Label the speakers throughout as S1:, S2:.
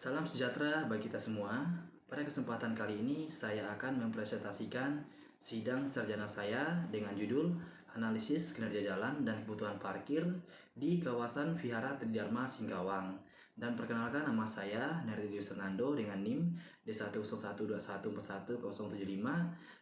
S1: Salam sejahtera bagi kita semua. Pada kesempatan kali ini saya akan mempresentasikan sidang sarjana saya dengan judul Analisis Kinerja Jalan dan Kebutuhan Parkir di kawasan Vihara Tridharma Singkawang. Dan perkenalkan, nama saya Nerdius Fernando dengan NIM D10121411075,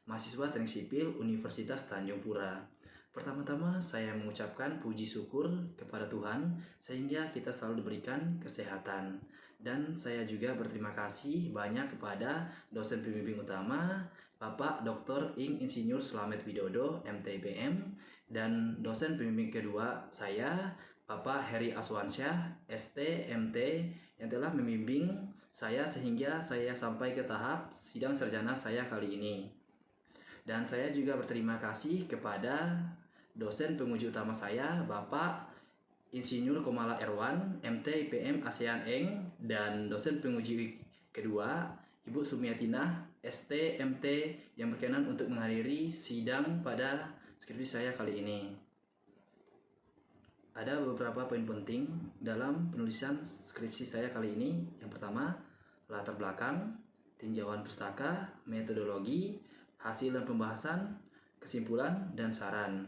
S1: mahasiswa Teknik Sipil Universitas Tanjung Pura. Pertama-tama saya mengucapkan puji syukur kepada Tuhan sehingga kita selalu diberikan kesehatan. Dan saya juga berterima kasih banyak kepada dosen pembimbing utama Bapak Dr. Insinyur Slamet Widodo MTBM, dan dosen pembimbing kedua saya Bapak Heri Aswansyah ST MT yang telah membimbing saya sehingga saya sampai ke tahap sidang sarjana saya kali ini. Dan saya juga berterima kasih kepada dosen penguji utama saya Bapak Insinyur Komala Erwan MT IPM ASEAN Eng, dan dosen penguji kedua Ibu Sumiatinah ST MT yang berkenan untuk menghadiri sidang pada skripsi saya kali ini. Ada beberapa poin penting dalam penulisan skripsi saya kali ini. Yang pertama, latar belakang, tinjauan pustaka, metodologi, hasil dan pembahasan, kesimpulan, dan saran.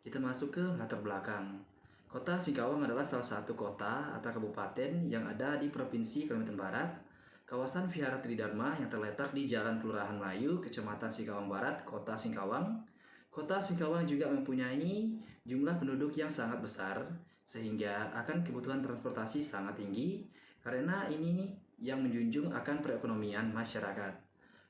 S1: Kita masuk ke latar belakang. Kota Singkawang adalah salah satu kota atau kabupaten yang ada di Provinsi Kalimantan Barat. Kawasan Vihara Tridharma yang terletak di Jalan Kelurahan Melayu, Kecamatan Singkawang Barat, Kota Singkawang. Kota Singkawang juga mempunyai jumlah penduduk yang sangat besar, sehingga akan kebutuhan transportasi sangat tinggi, karena ini yang menjunjung akan perekonomian masyarakat.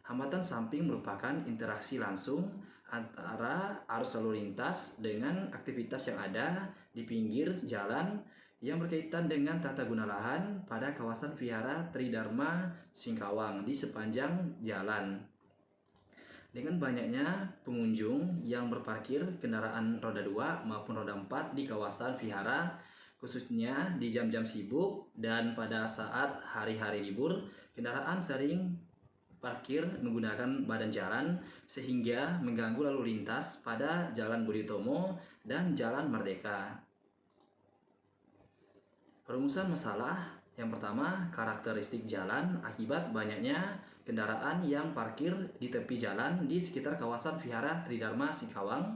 S1: Hambatan samping merupakan interaksi langsung antara arus lalu lintas dengan aktivitas yang ada di pinggir jalan yang berkaitan dengan tata guna lahan pada kawasan Vihara Tridharma Singkawang di sepanjang jalan. Dengan banyaknya pengunjung yang berparkir kendaraan roda 2 maupun roda 4 di kawasan Vihara, khususnya di jam-jam sibuk dan pada saat hari-hari libur, kendaraan sering parkir menggunakan badan jalan sehingga mengganggu lalu lintas pada Jalan Budi Utomo dan Jalan Merdeka. Perumusan masalah. Yang pertama, karakteristik jalan akibat banyaknya kendaraan yang parkir di tepi jalan di sekitar kawasan Vihara Tridharma Singkawang.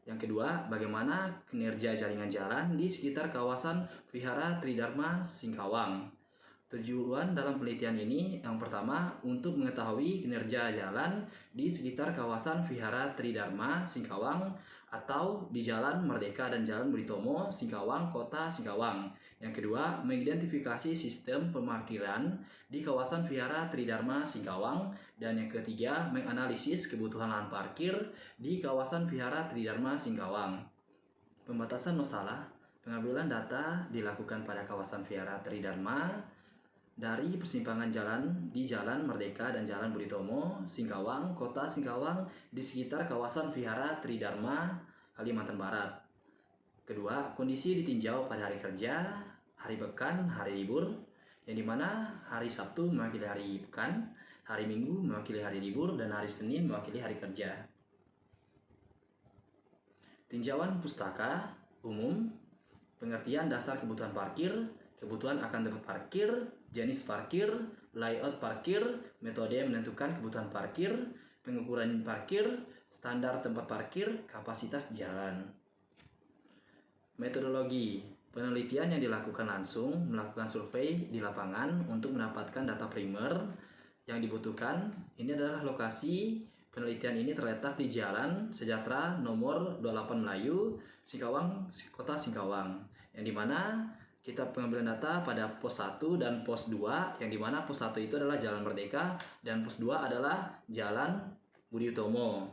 S1: Yang kedua, bagaimana kinerja jaringan jalan di sekitar kawasan Vihara Tridharma Singkawang. Tujuan dalam penelitian ini yang pertama untuk mengetahui kinerja jalan di sekitar kawasan Vihara Tridharma Singkawang atau di Jalan Merdeka dan Jalan Budi Utomo Singkawang, Kota Singkawang. Yang kedua, mengidentifikasi sistem pemarkiran di kawasan Vihara Tridharma Singkawang. Dan yang ketiga, menganalisis kebutuhan lahan parkir di kawasan Vihara Tridharma Singkawang. Pembatasan masalah. Pengambilan data dilakukan pada kawasan Vihara Tridharma dari persimpangan jalan di Jalan Merdeka dan Jalan Budi Utomo Singkawang, Kota Singkawang di sekitar kawasan Vihara Tridharma, Kalimantan Barat. Kedua, kondisi ditinjau pada hari kerja, hari pekan, hari libur, yang dimana hari Sabtu mewakili hari pekan, hari Minggu mewakili hari libur, dan hari Senin mewakili hari kerja. Tinjauan pustaka umum, pengertian dasar kebutuhan parkir, kebutuhan akan tempat parkir, jenis parkir, layout parkir, metode menentukan kebutuhan parkir, pengukuran parkir, standar tempat parkir, kapasitas jalan. Metodologi. Penelitian yang dilakukan langsung melakukan survei di lapangan untuk mendapatkan data primer yang dibutuhkan. Ini adalah lokasi penelitian ini terletak di Jalan Sejahtera nomor 28 Melayu, Singkawang, Kota Singkawang, yang dimana kita pengambilan data pada pos 1 dan pos 2, yang dimana pos 1 itu adalah Jalan Merdeka dan pos 2 adalah Jalan Budi Utomo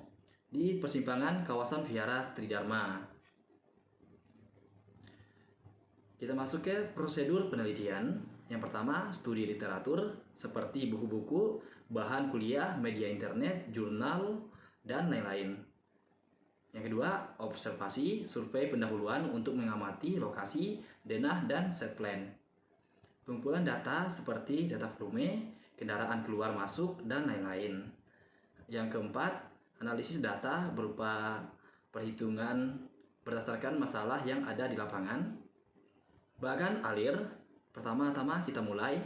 S1: di persimpangan kawasan Vihara Tridharma. Kita masuk ke prosedur penelitian. Yang pertama, studi literatur seperti buku-buku, bahan kuliah, media internet, jurnal, dan lain-lain. Yang kedua, observasi, survei pendahuluan untuk mengamati lokasi, denah, dan set plan. Pengumpulan data seperti data volume, kendaraan keluar masuk, dan lain-lain. Yang keempat, analisis data berupa perhitungan berdasarkan masalah yang ada di lapangan. Bagan alir. Pertama-tama kita mulai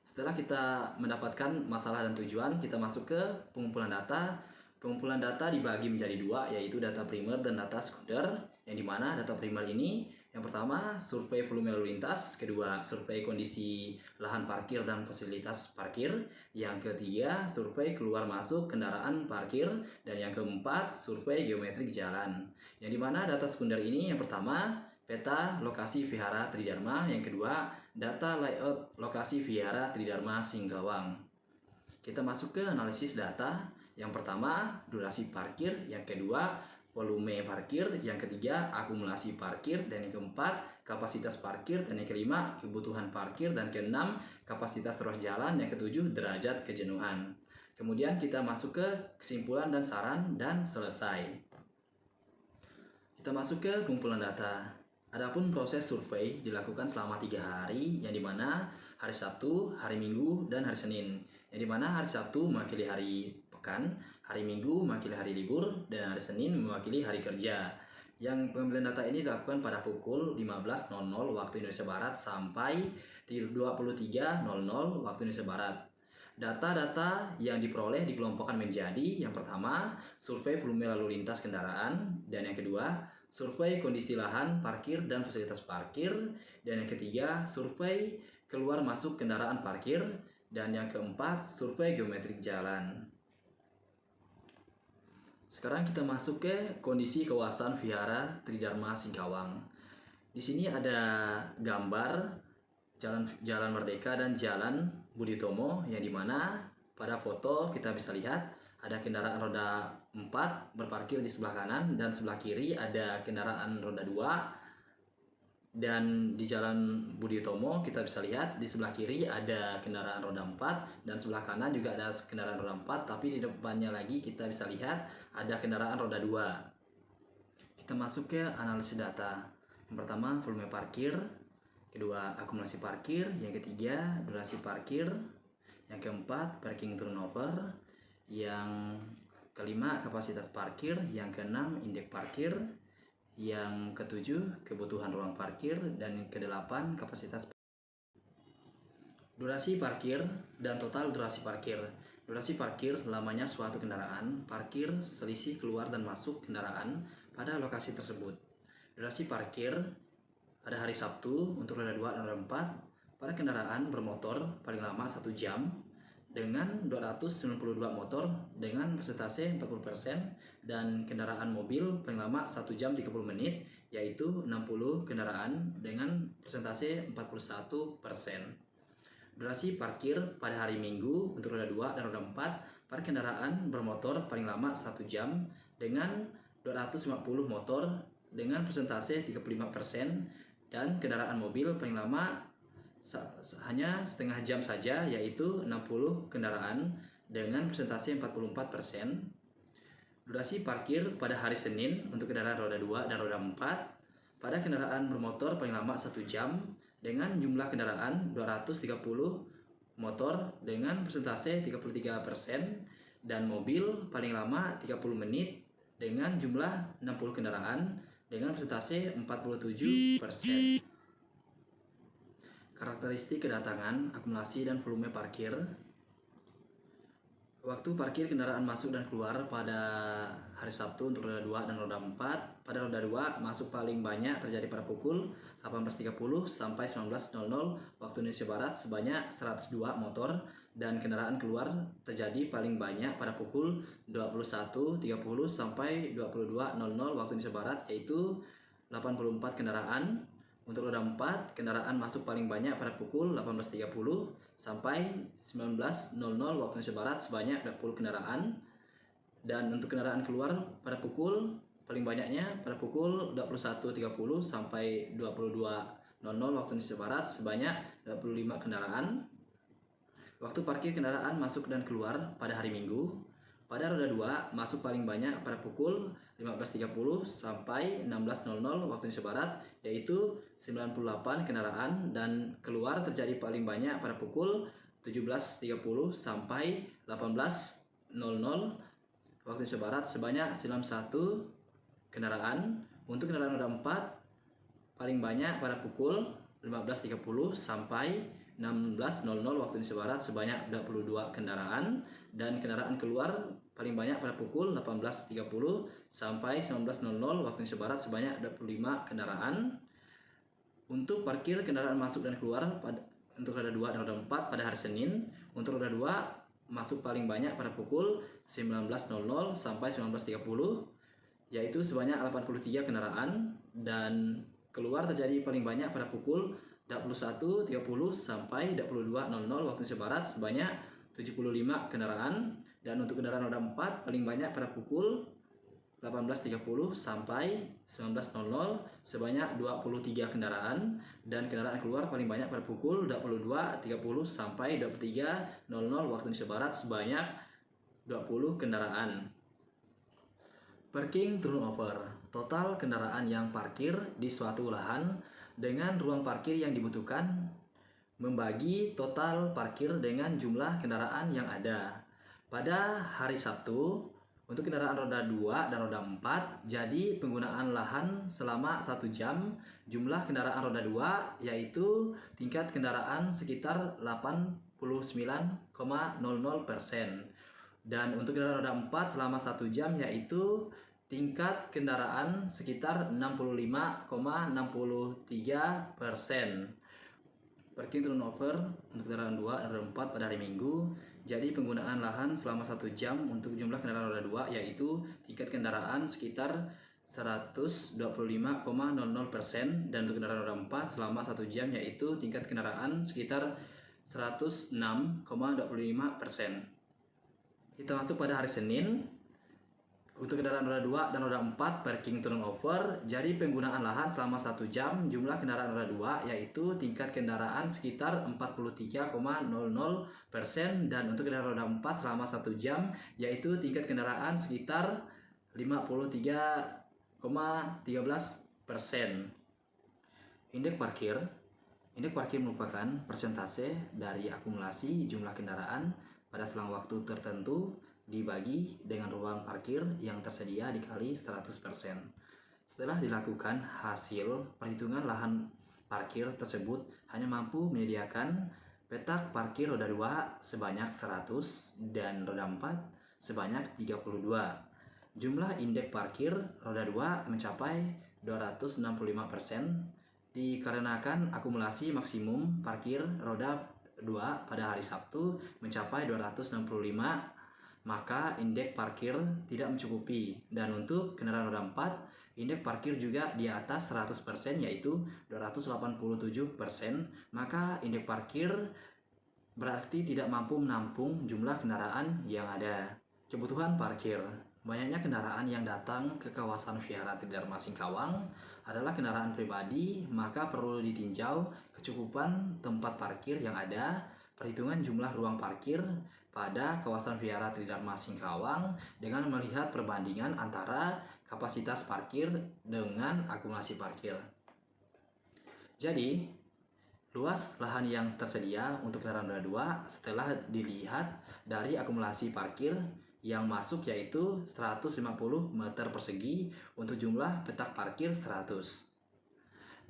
S1: Setelah kita mendapatkan masalah dan tujuan, kita masuk ke pengumpulan data. Pengumpulan data dibagi menjadi dua, yaitu data primer dan data sekunder. Yang dimana data primer ini, yang pertama survei volume lalu lintas, kedua survei kondisi lahan parkir dan fasilitas parkir, yang ketiga survei keluar masuk kendaraan parkir, dan yang keempat survei geometrik jalan. Yang dimana data sekunder ini, yang pertama peta lokasi Vihara Tridharma, yang kedua data layout lokasi Vihara Tridharma Singkawang. Kita masuk ke analisis data. Yang pertama durasi parkir, yang kedua volume parkir, yang ketiga akumulasi parkir, dan yang keempat kapasitas parkir, dan yang kelima kebutuhan parkir, dan keenam kapasitas ruas jalan, yang ketujuh derajat kejenuhan. Kemudian kita masuk ke kesimpulan dan saran dan selesai. Kita masuk ke kumpulan data. Adapun proses survei dilakukan selama 3 hari, yang dimana hari Sabtu, hari Minggu, dan hari Senin. Yang dimana hari Sabtu mewakili hari pekan, hari Minggu mewakili hari libur, dan hari Senin mewakili hari kerja. Yang pengambilan data ini dilakukan pada pukul 15.00 waktu Indonesia Barat sampai 23.00 waktu Indonesia Barat. Data-data yang diperoleh dikelompokkan menjadi, yang pertama survei volume lalu lintas kendaraan, dan yang kedua survei kondisi lahan parkir dan fasilitas parkir, dan yang ketiga survei keluar masuk kendaraan parkir, dan yang keempat survei geometrik jalan. Sekarang kita masuk ke kondisi kawasan Vihara Tridharma Singkawang. Di sini ada gambar Jalan Merdeka dan Jalan Budi Utomo, yang dimana pada foto kita bisa lihat ada kendaraan roda 4 berparkir di sebelah kanan, dan sebelah kiri ada kendaraan roda 2. Dan di Jalan Budi Utomo kita bisa lihat di sebelah kiri ada kendaraan roda 4, dan sebelah kanan juga ada kendaraan roda 4, tapi di depannya lagi kita bisa lihat ada kendaraan roda 2. Kita masuk ke analisis data. Yang pertama volume parkir, kedua akumulasi parkir, yang ketiga durasi parkir, yang keempat parking turnover, yang kelima kapasitas parkir, yang keenam indeks parkir, yang ketujuh kebutuhan ruang parkir, dan kedelapan kapasitas. Durasi parkir dan total durasi parkir. Durasi parkir lamanya suatu kendaraan parkir selisih keluar dan masuk kendaraan pada lokasi tersebut. Durasi parkir pada hari Sabtu untuk roda 2 dan roda 4 pada kendaraan bermotor paling lama 1 jam dengan 292 motor dengan persentase 40%, dan kendaraan mobil paling lama 1 jam 30 menit yaitu 60 kendaraan dengan persentase 41%. Durasi parkir pada hari Minggu untuk roda 2 dan roda 4 pada kendaraan bermotor paling lama 1 jam dengan 250 motor dengan persentase 35%, dan kendaraan mobil paling lama hanya setengah jam saja yaitu 60 kendaraan dengan persentase 44%. Durasi parkir pada hari Senin untuk kendaraan roda 2 dan roda 4 pada kendaraan bermotor paling lama 1 jam dengan jumlah kendaraan 230 motor dengan persentase 33%, dan mobil paling lama 30 menit dengan jumlah 60 kendaraan dengan persentase 47%. Karakteristik kedatangan, akumulasi, dan volume parkir. Waktu parkir kendaraan masuk dan keluar pada hari Sabtu untuk roda 2 dan roda 4. Pada roda 2 masuk paling banyak terjadi pada pukul 18.30 sampai 19.00 waktu Indonesia Barat sebanyak 102 motor, dan kendaraan keluar terjadi paling banyak pada pukul 21.30 sampai 22.00 waktu Indonesia Barat yaitu 84 kendaraan. Untuk roda 4, kendaraan masuk paling banyak pada pukul 18.30 sampai 19.00 waktu Indonesia Barat sebanyak 20 kendaraan. Dan untuk kendaraan keluar pada pukul paling banyaknya pada pukul 21.30 sampai 22.00 waktu Indonesia Barat sebanyak 25 kendaraan. Waktu parkir kendaraan masuk dan keluar pada hari Minggu. Pada roda 2 masuk paling banyak pada pukul 15.30 sampai 16.00 waktu Indonesia Barat yaitu 98 kendaraan, dan keluar terjadi paling banyak pada pukul 17.30 sampai 18.00 waktu Indonesia Barat sebanyak 91 kendaraan. Untuk kendaraan roda 4 paling banyak pada pukul 15.30 sampai 16.00 waktu Indonesia Barat sebanyak 22 kendaraan, dan kendaraan keluar paling banyak pada pukul 18.30 sampai 19.00 waktu Indonesia Barat sebanyak 25 kendaraan. Untuk parkir kendaraan masuk dan keluar untuk roda 2 dan roda 4 pada hari Senin, untuk roda 2 masuk paling banyak pada pukul 19.00 sampai 19.30 yaitu sebanyak 83 kendaraan, dan keluar terjadi paling banyak pada pukul 21.30 sampai 22.00 waktu Indonesia Barat sebanyak 75 kendaraan, dan untuk kendaraan roda 4 paling banyak pada pukul 18.30 sampai 19.00 sebanyak 23 kendaraan, dan kendaraan keluar paling banyak pada pukul 22.30 sampai 23.00 waktu Indonesia Barat sebanyak 20 kendaraan. Parking turnover, total kendaraan yang parkir di suatu lahan dengan ruang parkir yang dibutuhkan, membagi total parkir dengan jumlah kendaraan yang ada. Pada hari Sabtu, untuk kendaraan roda 2 dan roda 4, jadi penggunaan lahan selama 1 jam, jumlah kendaraan roda 2 yaitu tingkat kendaraan sekitar 89,00%. Dan untuk kendaraan roda 4 selama 1 jam yaitu tingkat kendaraan sekitar 65,63%. Parking turnover untuk kendaraan 2 dan roda 4 pada hari Minggu, jadi penggunaan lahan selama 1 jam untuk jumlah kendaraan roda 2 yaitu tingkat kendaraan sekitar 125,00%, dan untuk kendaraan roda 4 selama 1 jam yaitu tingkat kendaraan sekitar 106,25%. Kita masuk pada hari Senin. Untuk kendaraan roda 2 dan roda 4 parking turnover, jadi penggunaan lahan selama 1 jam jumlah kendaraan roda 2 yaitu tingkat kendaraan sekitar 43,00%, dan untuk kendaraan roda 4 selama 1 jam yaitu tingkat kendaraan sekitar 53,13%. Indeks parkir merupakan persentase dari akumulasi jumlah kendaraan pada selang waktu tertentu dibagi dengan ruang parkir yang tersedia dikali 100%. Setelah dilakukan hasil perhitungan lahan parkir tersebut hanya mampu menyediakan petak parkir roda 2 sebanyak 100 dan roda 4 sebanyak 32. Jumlah indeks parkir roda 2 mencapai 265% dikarenakan akumulasi maksimum parkir roda 2 pada hari Sabtu mencapai 265, maka indeks parkir tidak mencukupi. Dan untuk kendaraan roda 4, indeks parkir juga di atas 100% yaitu 287%, maka indeks parkir berarti tidak mampu menampung jumlah kendaraan yang ada. Kebutuhan parkir. Banyaknya kendaraan yang datang ke kawasan Vihara Tridharma Singkawang adalah kendaraan pribadi, maka perlu ditinjau kecukupan tempat parkir yang ada, perhitungan jumlah ruang parkir pada kawasan Vihara Tridharma Singkawang dengan melihat perbandingan antara kapasitas parkir dengan akumulasi parkir. Jadi, luas lahan yang tersedia untuk kendaraan roda 2 setelah dilihat dari akumulasi parkir yang masuk yaitu 150 meter persegi untuk jumlah petak parkir 100.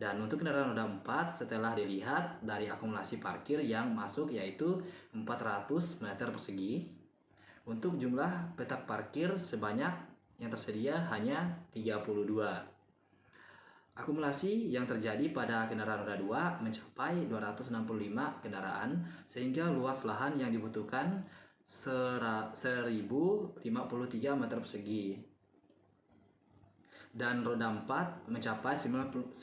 S1: Dan untuk kendaraan roda 4 setelah dilihat dari akumulasi parkir yang masuk yaitu 400 meter persegi untuk jumlah petak parkir sebanyak yang tersedia hanya 32. Akumulasi yang terjadi pada kendaraan roda 2 mencapai 265 kendaraan sehingga luas lahan yang dibutuhkan 1053 meter persegi. Dan roda 4 mencapai 92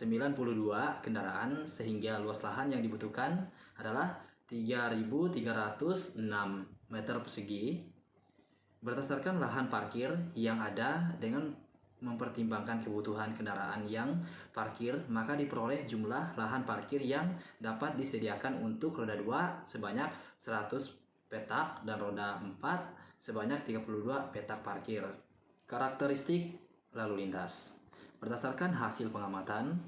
S1: kendaraan sehingga luas lahan yang dibutuhkan adalah 3.306 meter persegi. Berdasarkan lahan parkir yang ada dengan mempertimbangkan kebutuhan kendaraan yang parkir, maka diperoleh jumlah lahan parkir yang dapat disediakan untuk roda 2 sebanyak 100 petak dan roda 4 sebanyak 32 petak parkir. Karakteristik lalu lintas. Berdasarkan hasil pengamatan,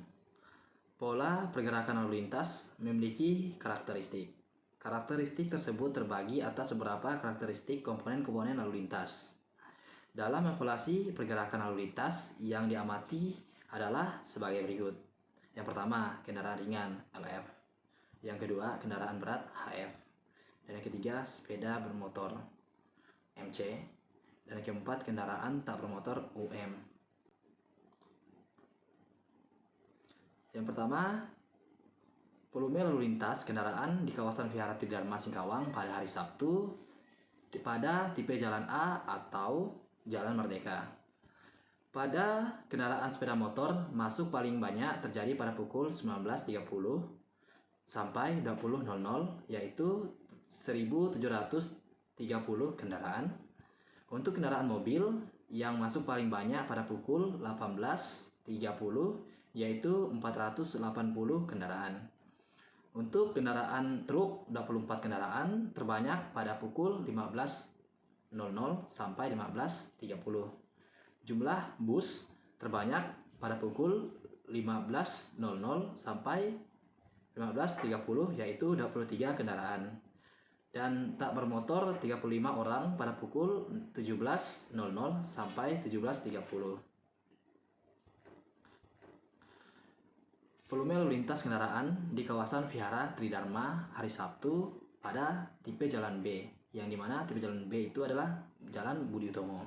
S1: pola pergerakan lalu lintas memiliki karakteristik. Karakteristik tersebut terbagi atas beberapa karakteristik komponen-komponen lalu lintas. Dalam evaluasi pergerakan lalu lintas yang diamati adalah sebagai berikut. Yang pertama, kendaraan ringan (LF). Yang kedua, kendaraan berat HF. Dan yang ketiga, sepeda bermotor MC. Dan yang keempat, kendaraan tak bermotor UM. Yang pertama, volume lalu lintas kendaraan di kawasan Vihara Tridharma Singkawang pada hari Sabtu pada tipe jalan A atau Jalan Merdeka. Pada kendaraan sepeda motor, masuk paling banyak terjadi pada pukul 19.30 sampai 20.00, yaitu 1.730 kendaraan. Untuk kendaraan mobil yang masuk paling banyak pada pukul 18.30, yaitu 480 kendaraan. Untuk kendaraan truk, 24 kendaraan terbanyak pada pukul 15.00 sampai 15.30. Jumlah bus terbanyak pada pukul 15.00 sampai 15.30, yaitu 23 kendaraan. Dan tak bermotor 35 orang pada pukul 17.00 sampai 17.30. Volume lalu lintas kendaraan di kawasan Vihara Tridharma hari Sabtu pada tipe jalan B, yang dimana tipe jalan B itu adalah Jalan Budi Utomo.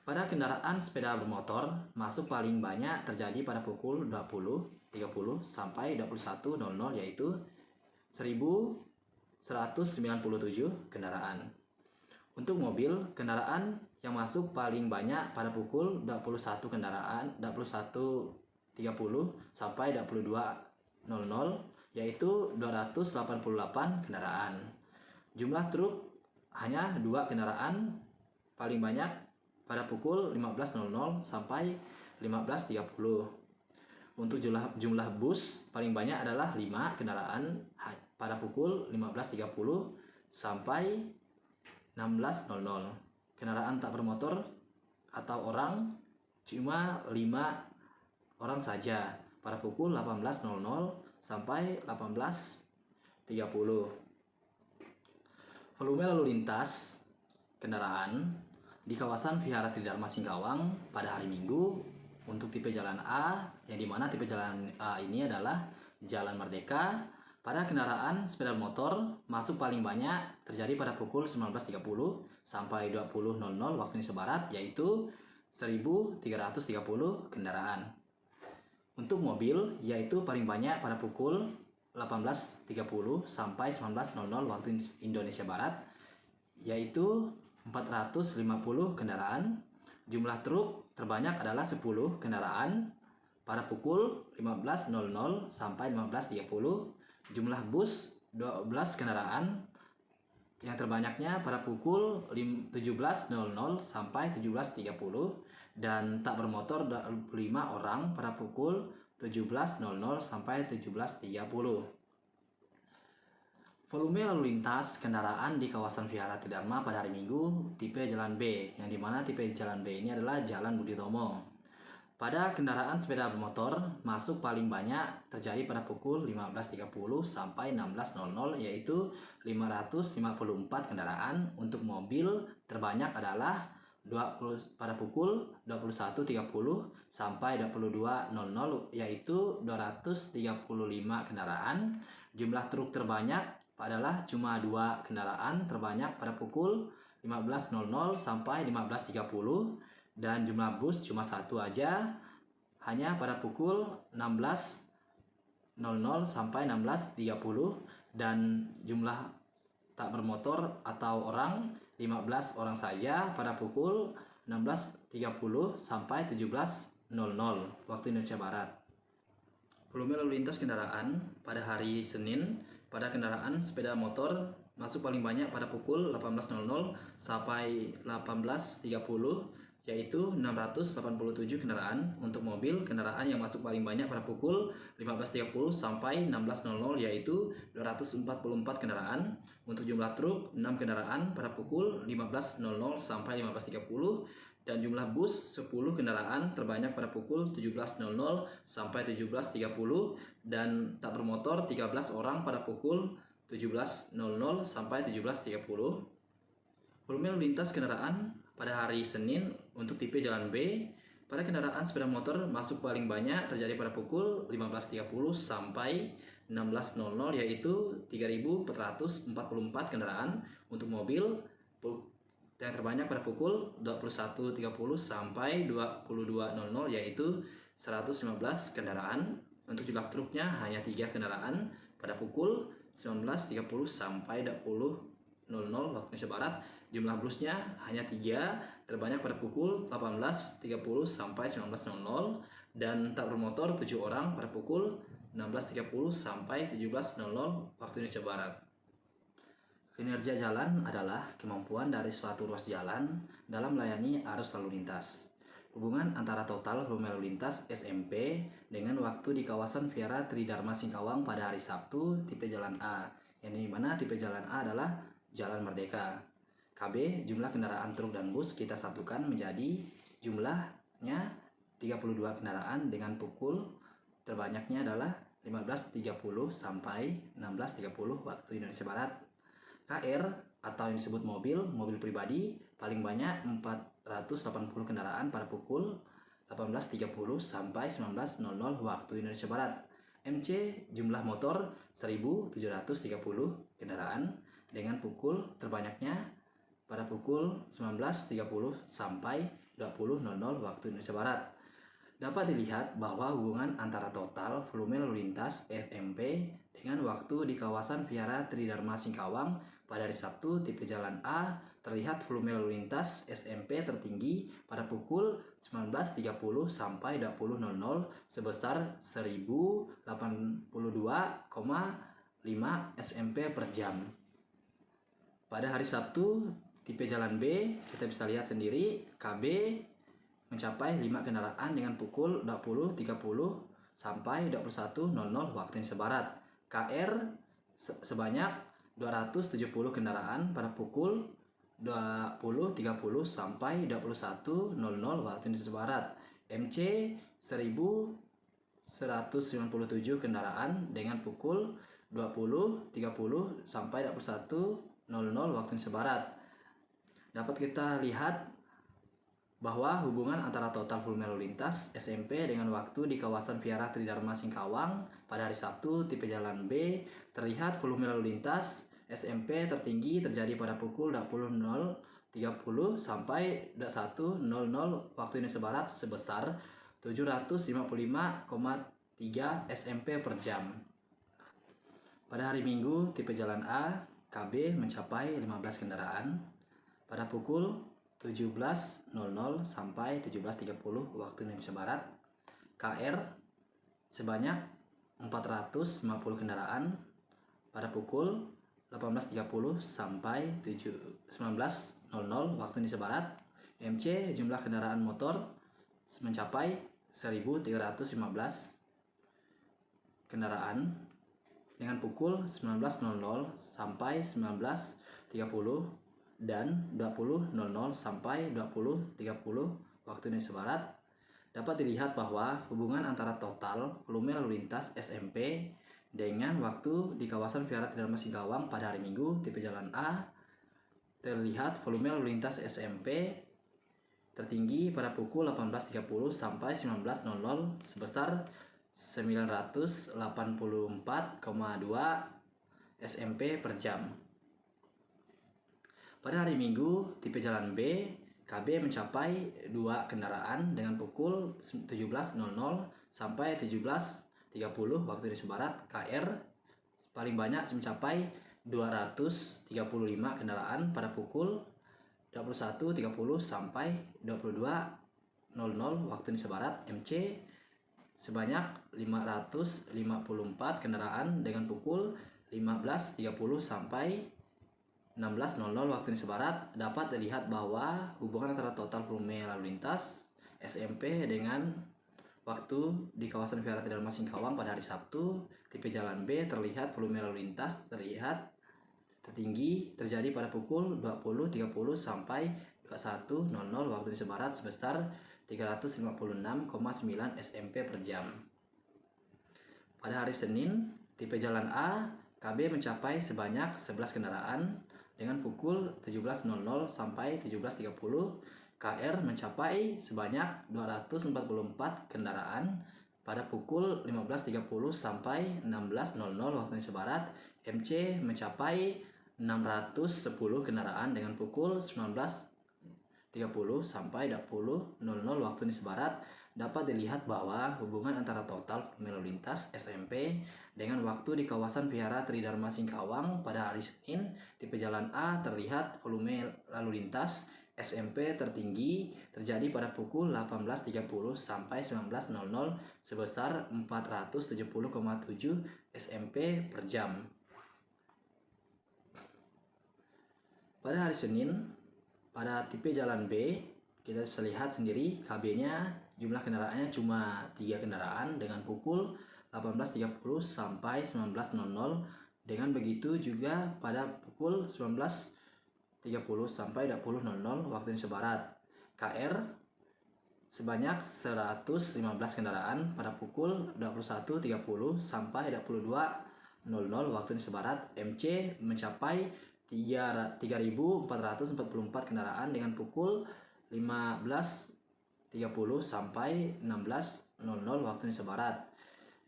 S1: Pada kendaraan sepeda bermotor, masuk paling banyak terjadi pada pukul 20.30 sampai 21.00, yaitu 1.197 kendaraan. Untuk mobil, kendaraan yang masuk paling banyak pada pukul 21 kendaraan, 21.30 sampai 22.00, yaitu 288 kendaraan. Jumlah truk hanya 2 kendaraan, paling banyak pada pukul 15.00 sampai 15.30. Untuk jumlah bus paling banyak adalah 5 kendaraan pada pukul 15.30 sampai 16.00. Kendaraan tak bermotor atau orang cuma 5 orang saja pada pukul 18.00 sampai 18.30. Volume lalu lintas kendaraan di kawasan Vihara Tridharma Singkawang pada hari Minggu untuk tipe jalan A, yang dimana tipe jalan A ini adalah Jalan Merdeka. Pada kendaraan sepeda motor, masuk paling banyak terjadi pada pukul 19.30 sampai 20.00 waktu Indonesia Barat, yaitu 1.330 kendaraan. Untuk mobil, yaitu paling banyak pada pukul 18.30 sampai 19.00 waktu Indonesia Barat, yaitu 450 kendaraan. Jumlah truk terbanyak adalah 10 kendaraan pada pukul 15.00 sampai 15.30. Jumlah bus 12 kendaraan, yang terbanyaknya pada pukul 17.00 sampai 17.30, dan tak bermotor 25 orang pada pukul 17.00 sampai 17.30. Volume lalu lintas kendaraan di kawasan Vihara Tridharma pada hari Minggu tipe jalan B, yang dimana tipe jalan B ini adalah Jalan Budi Utomo. Pada kendaraan sepeda bermotor, masuk paling banyak terjadi pada pukul 15.30 sampai 16.00, yaitu 554 kendaraan. Untuk mobil terbanyak adalah pada pukul 21.30 sampai 22.00, yaitu 235 kendaraan. Jumlah truk terbanyak adalah cuma 2 kendaraan, terbanyak pada pukul 15.00 sampai 15.30. Dan jumlah bus cuma 1 aja, hanya pada pukul 16.00 sampai 16.30. Dan jumlah tak bermotor atau orang 15 orang saja pada pukul 16.30 sampai 17.00 waktu Indonesia Barat. Volume lalu lintas kendaraan pada hari Senin pada kendaraan sepeda motor masuk paling banyak pada pukul 18.00 sampai 18.30, yaitu 687 kendaraan. Untuk mobil, kendaraan yang masuk paling banyak pada pukul 15.30 sampai 16.00, yaitu 244 kendaraan. Untuk jumlah truk, 6 kendaraan pada pukul 15.00 sampai 15.30, dan jumlah bus 10 kendaraan, terbanyak pada pukul 17.00 sampai 17.30, dan tak bermotor 13 orang pada pukul 17.00 sampai 17.30. Volume lalu lintas kendaraan pada hari Senin untuk tipe jalan B Pada kendaraan sepeda motor masuk paling banyak terjadi pada pukul 15.30 sampai 16.00 yaitu 3.444 kendaraan. Untuk mobil yang terbanyak pada pukul 21.30 sampai 22.00 yaitu 115 kendaraan. Untuk jumlah truknya hanya 3 kendaraan pada pukul 19.30 sampai 20.00 waktu Indonesia Barat. Jumlah busnya hanya 3, terbanyak pada pukul 18.30 sampai 19.00, dan tak bermotor 7 orang pada pukul 16.30 sampai 17.00 waktu Indonesia Barat. Kinerja jalan adalah kemampuan dari suatu ruas jalan dalam melayani arus lalu lintas. Hubungan antara total volume lalu lintas SMP dengan waktu di kawasan Viara Tridharma Singkawang pada hari Sabtu tipe jalan A, yang dimana tipe jalan A adalah Jalan Merdeka. KB, jumlah kendaraan truk dan bus kita satukan menjadi jumlahnya 32 kendaraan dengan pukul terbanyaknya adalah 15.30 sampai 16.30 waktu Indonesia Barat. KR atau yang disebut mobil pribadi paling banyak 480 kendaraan pada pukul 18.30 sampai 19.00 waktu Indonesia Barat. MC, jumlah motor 1.730 kendaraan dengan pukul terbanyaknya pada pukul 19.30 sampai 20.00 waktu Indonesia Barat. Dapat dilihat bahwa hubungan antara total volume lalu lintas SMP dengan waktu di kawasan Viara Tridharma Singkawang pada hari Sabtu tipe jalan A, terlihat volume lalu lintas SMP tertinggi pada pukul 19.30 sampai 20.00 sebesar 1082,5 SMP per jam. Pada hari Sabtu tipe jalan B, kita bisa lihat sendiri KB mencapai 5 kendaraan dengan pukul 20.30 sampai 21.00 waktu Indonesia Barat. KR sebanyak 270 kendaraan pada pukul 20.30 sampai 21.00 waktu Indonesia Barat. MC 1.197 kendaraan dengan pukul 20.30 sampai 21.00 waktu Indonesia Barat. Dapat kita lihat bahwa hubungan antara total volume lalu lintas SMP dengan waktu di kawasan Viara Tridharma Singkawang pada hari Sabtu tipe jalan B, terlihat volume lalu lintas SMP tertinggi terjadi pada pukul 20.30 sampai 21.00 waktu Indonesia Barat sebesar 755,3 SMP per jam. Pada hari Minggu tipe jalan A, KB mencapai 15 kendaraan pada pukul 17.00 sampai 17.30 waktu Indonesia Barat. KR sebanyak 450 kendaraan pada pukul 18.30 sampai 19.00 waktu Indonesia Barat. MC, jumlah kendaraan motor mencapai 1.315 kendaraan dengan pukul 19.00 sampai 19.30 dan 20.00 sampai 20.30 waktu Indonesia Barat. Dapat dilihat bahwa hubungan antara total volume lalu lintas SMP dengan waktu di kawasan Viara Tridharma Singkawang pada hari Minggu tipe jalan A, terlihat volume lalu lintas SMP tertinggi pada pukul 18.30 sampai 19.00 sebesar 984,2 SMP per jam. Pada hari Minggu tipe jalan B, KB mencapai 2 kendaraan dengan pukul 17.00 sampai 17.30 waktu Indonesia Barat. KR paling banyak mencapai 235 kendaraan pada pukul 21.30 sampai 22.00 waktu Indonesia Barat. MC sebanyak 554 kendaraan dengan pukul 15.30 sampai 16.00 waktu Indonesia Barat. Dapat dilihat bahwa hubungan antara total volume lalu lintas SMP dengan waktu di kawasan Viara Tridharma Singkawang pada hari Sabtu tipe jalan B, terlihat volume lalu lintas terlihat tertinggi terjadi pada pukul 20.30 sampai 21.00 waktu Indonesia Barat sebesar 356,9 SMP per jam. Pada hari Senin tipe jalan A, KB mencapai sebanyak 11 kendaraan dengan pukul 17.00 sampai 17.30. KR mencapai sebanyak 244 kendaraan pada pukul 15.30 sampai 16.00 waktu Indonesia Barat. MC mencapai 610 kendaraan dengan pukul 19.30 sampai 20.00 waktu Indonesia Barat. Dapat dilihat bahwa hubungan antara total volume lalu lintas SMP dengan waktu di kawasan Vihara Tridharma Singkawang pada hari Senin tipe jalan A terlihat volume lalu lintas SMP tertinggi terjadi pada pukul 18.30 sampai 19.00 sebesar 470,7 SMP per jam. Pada hari Senin, pada tipe jalan B, kita bisa lihat sendiri KB-nya jumlah kendaraannya cuma 3 kendaraan dengan pukul 18.30 sampai 19.00. Dengan begitu juga pada pukul 19.30 sampai 20.00 waktu Indonesia Barat. KR sebanyak 115 kendaraan pada pukul 21.30 sampai 22.00 waktu Indonesia Barat. MC mencapai 3.444 kendaraan dengan pukul 15.30 sampai 16.00 waktu Indonesia Barat.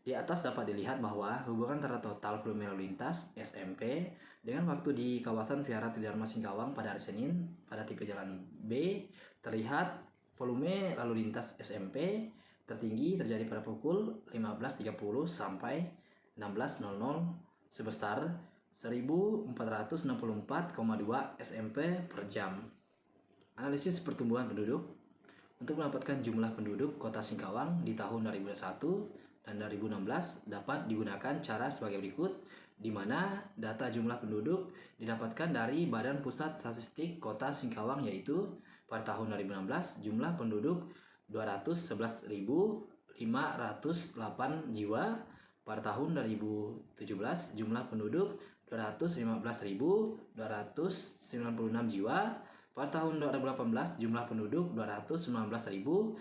S1: Di atas dapat dilihat bahwa hubungan antara total volume lalu lintas SMP dengan waktu di kawasan Vihara Tridharma Singkawang pada hari Senin pada tipe jalan B terlihat volume lalu lintas SMP tertinggi terjadi pada pukul 15.30 sampai 16.00 sebesar 1.464,2 SMP per jam. Analisis pertumbuhan penduduk. Untuk mendapatkan jumlah penduduk Kota Singkawang di tahun 2021 dan 2016 dapat digunakan cara sebagai berikut, di mana data jumlah penduduk didapatkan dari Badan Pusat Statistik Kota Singkawang, yaitu pada tahun 2016 jumlah penduduk 211.508 jiwa. Pada tahun 2017 jumlah penduduk 215.296 jiwa. Pada tahun 2018 jumlah penduduk 219.061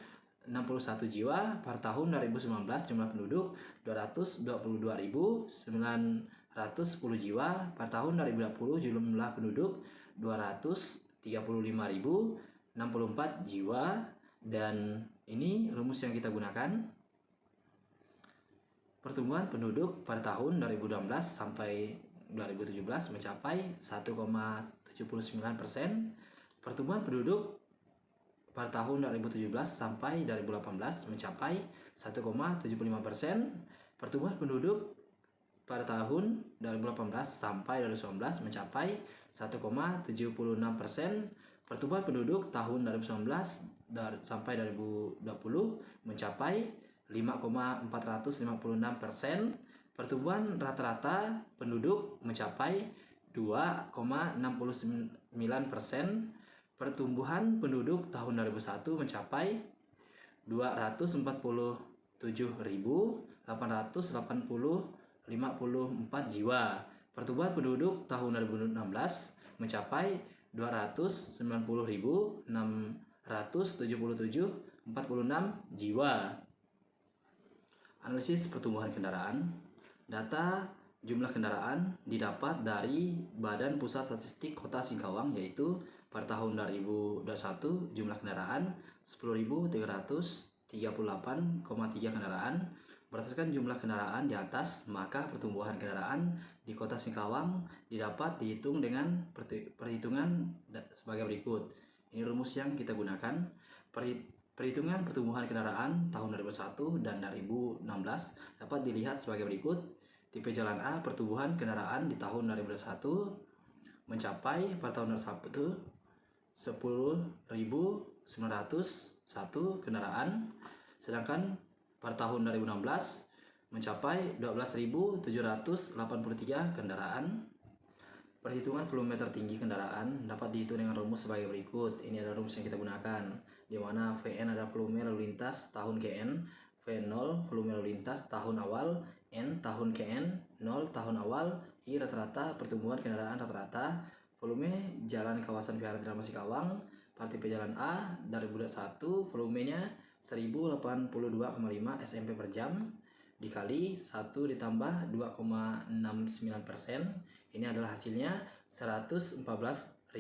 S1: jiwa. Pada tahun 2019 jumlah penduduk 222.910 jiwa. Pada tahun 2020 jumlah penduduk 235.064 jiwa. Dan ini rumus yang kita gunakan. Pertumbuhan penduduk pada tahun 2016 sampai 2017 mencapai 1,79%. Pertumbuhan penduduk pada tahun 2017 sampai 2018 mencapai 1,75%. Pertumbuhan penduduk pada tahun 2018 sampai 2019 mencapai 1,76%. Pertumbuhan penduduk tahun 2019 sampai 2020 mencapai 5,456%. Pertumbuhan rata-rata penduduk mencapai 2,69%. Pertumbuhan penduduk tahun 2001 mencapai 247.854 jiwa. Pertumbuhan penduduk tahun 2016 mencapai 290.677,46 jiwa. Analisis pertumbuhan kendaraan. Data jumlah kendaraan didapat dari Badan Pusat Statistik Kota Singkawang, yaitu pada tahun 2021 jumlah kendaraan 10.338,3 kendaraan. Berdasarkan jumlah kendaraan di atas, maka pertumbuhan kendaraan di Kota Singkawang didapat dihitung dengan perhitungan sebagai berikut. Ini rumus yang kita gunakan. Perhitungan pertumbuhan kendaraan tahun 2001 dan 2016 dapat dilihat sebagai berikut. Tipe jalan A, pertumbuhan kendaraan di tahun 2021 mencapai pada tahun 2021 10.901 kendaraan, sedangkan pada tahun 2016 mencapai 12.783 kendaraan. Perhitungan volume tertinggi kendaraan dapat dihitung dengan rumus sebagai berikut. Ini adalah rumus yang kita gunakan, di mana VN adalah volume lalu lintas tahun KN, V0 volume lalu lintas tahun awal, N tahun KN, 0 tahun awal, I rata-rata pertumbuhan kendaraan rata-rata. Volume jalan kawasan Vihara Tridharma Singkawang pada tipe jalan A dari bulan 1 volumenya 1082,5 SMP per jam dikali 1 ditambah 2,69%. Ini adalah hasilnya 114.910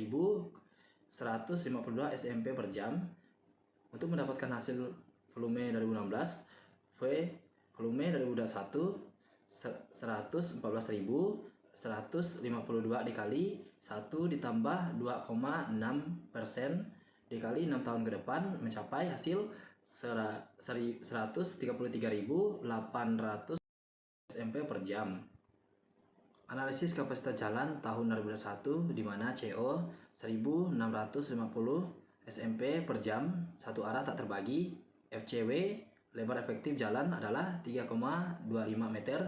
S1: 152 SMP per jam. Untuk mendapatkan hasil volume 2016, volume 2021 114.152 dikali 1 ditambah 2,6% dikali 6 tahun ke depan mencapai hasil 133.800 SMP per jam. Analisis kapasitas jalan tahun 2021 di mana CO 1650 SMP per jam satu arah tak terbagi. FCW lebar efektif jalan adalah 3,25 meter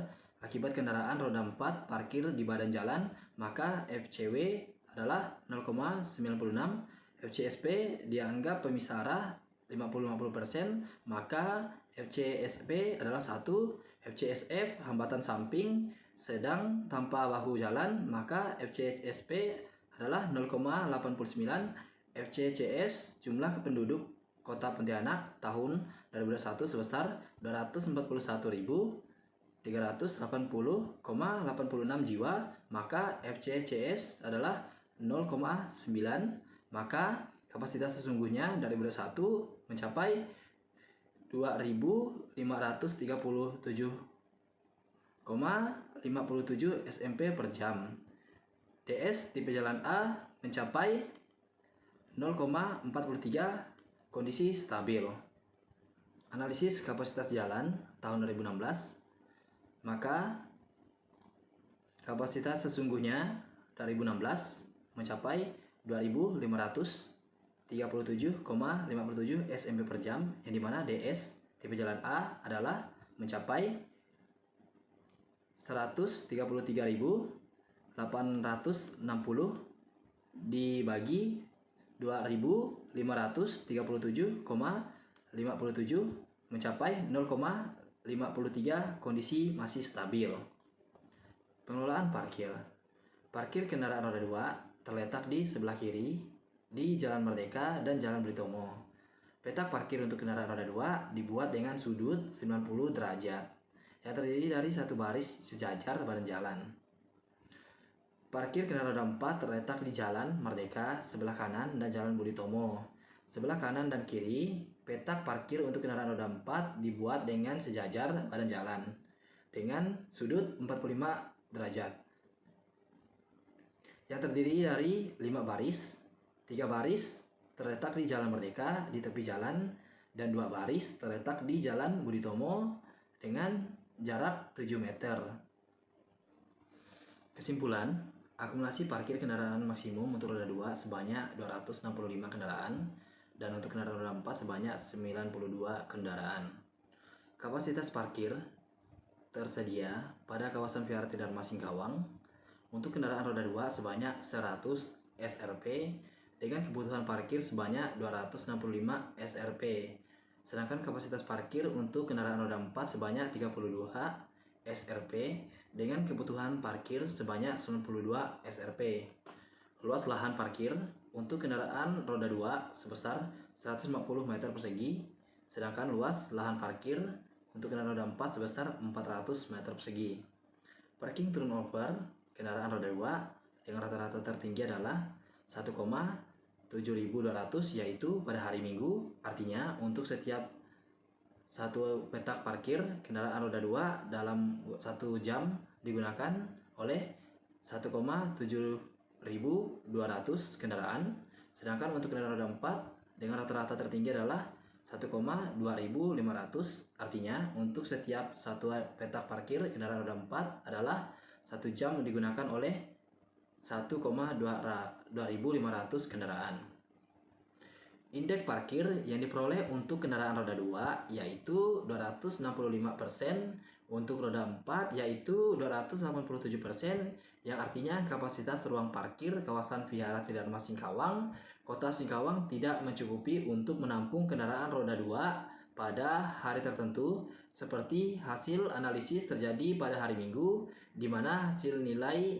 S1: akibat kendaraan roda 4 parkir di badan jalan, maka FCW adalah 0,96. FCSP dianggap pemisah arah 50-50%, maka FCSP adalah 1. FCSF hambatan samping sedang tanpa bahu jalan, maka FCSP adalah 0,89. FCCS jumlah penduduk Kota Pontianak tahun 2021 sebesar 241.380,86 jiwa, maka FCCS adalah 0,9. Maka kapasitas sesungguhnya dari 2021 mencapai 2.537,57 SMP per jam. DS tipe jalan A mencapai 0,43, kondisi stabil. Analisis kapasitas jalan tahun 2016, maka kapasitas sesungguhnya 2016 mencapai 2.537,57 SMP per jam, yang dimana DS tipe jalan A adalah mencapai 133.860 dibagi 2.537,57 mencapai 0,53, kondisi masih stabil. Pengelolaan parkir. Parkir kendaraan roda 2 terletak di sebelah kiri di Jalan Merdeka dan Jalan Budi Tomo. Peta parkir untuk kendaraan roda 2 dibuat dengan sudut 90 derajat yang terdiri dari satu baris sejajar badan jalan. Parkir kendaraan roda 4 terletak di Jalan Merdeka sebelah kanan dan Jalan Budi Tomo. Sebelah kanan dan kiri, petak parkir untuk kendaraan roda 4 dibuat dengan sejajar badan jalan dengan sudut 45 derajat. Yang terdiri dari 5 baris, 3 baris terletak di Jalan Merdeka di tepi jalan dan 2 baris terletak di Jalan Budi Tomo dengan jarak 7 meter. Kesimpulan, akumulasi parkir kendaraan maksimum untuk roda 2 sebanyak 265 kendaraan dan untuk kendaraan roda 4 sebanyak 92 kendaraan. Kapasitas parkir tersedia pada kawasan Vihara Tridharma Singkawang untuk kendaraan roda 2 sebanyak 100 SRP dengan kebutuhan parkir sebanyak 265 SRP. Sedangkan kapasitas parkir untuk kendaraan roda 4 sebanyak 32 SRP dengan kebutuhan parkir sebanyak 92 SRP. Luas lahan parkir untuk kendaraan roda 2 sebesar 150 meter persegi, sedangkan luas lahan parkir untuk kendaraan roda 4 sebesar 400 meter persegi. Parking turnover kendaraan roda 2 dengan rata-rata tertinggi adalah 1,7200, yaitu pada hari Minggu. Artinya untuk setiap satu petak parkir kendaraan roda 2 dalam 1 jam digunakan oleh 1,7200 kendaraan. Sedangkan untuk kendaraan roda 4 dengan rata-rata tertinggi adalah 1,2500. Artinya untuk setiap satu petak parkir kendaraan roda 4 adalah 1 jam digunakan oleh 1,2500 kendaraan. Indeks parkir yang diperoleh untuk kendaraan roda 2 yaitu 265%, untuk roda 4 yaitu 287%, yang artinya kapasitas ruang parkir kawasan Vihara Tridharma Singkawang, Kota Singkawang tidak mencukupi untuk menampung kendaraan roda 2 pada hari tertentu, seperti hasil analisis terjadi pada hari Minggu, di mana hasil nilai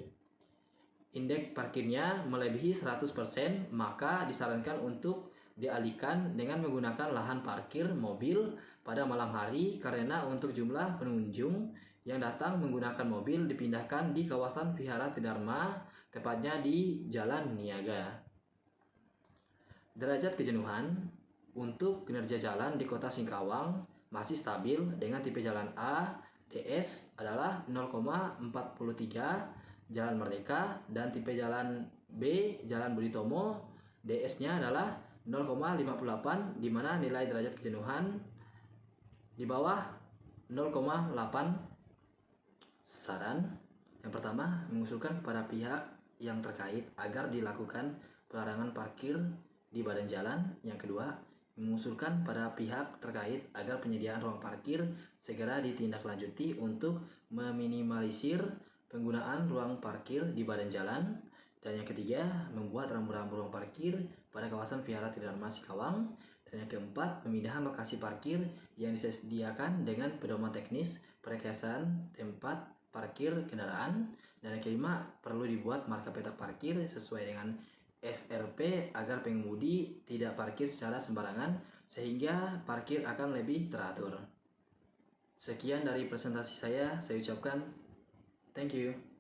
S1: indeks parkirnya melebihi 100%, maka disarankan untuk dialihkan dengan menggunakan lahan parkir mobil pada malam hari, karena untuk jumlah pengunjung yang datang menggunakan mobil dipindahkan di kawasan Vihara Tridharma, tepatnya di Jalan Niaga. Derajat kejenuhan untuk kinerja jalan di kota Singkawang masih stabil dengan tipe jalan A DS adalah 0,43 Jalan Merdeka, dan tipe jalan B Jalan Budi Tomo DS-nya adalah 0,58, di mana nilai derajat kejenuhan di bawah 0,8. Saran yang pertama, mengusulkan kepada pihak yang terkait agar dilakukan pelarangan parkir di badan jalan. Yang kedua, mengusulkan pada pihak terkait agar penyediaan ruang parkir segera ditindaklanjuti untuk meminimalisir penggunaan ruang parkir di badan jalan. Dan yang ketiga, membuat rambu-rambu ruang parkir pada kawasan Vihara Tridharma Singkawang. Dan yang keempat, pemindahan lokasi parkir yang disediakan dengan pedoman teknis perekayasaan tempat parkir kendaraan. Dan yang kelima, perlu dibuat marka peta parkir sesuai dengan SRP agar pengemudi tidak parkir secara sembarangan, sehingga parkir akan lebih teratur. Sekian dari presentasi saya ucapkan thank you.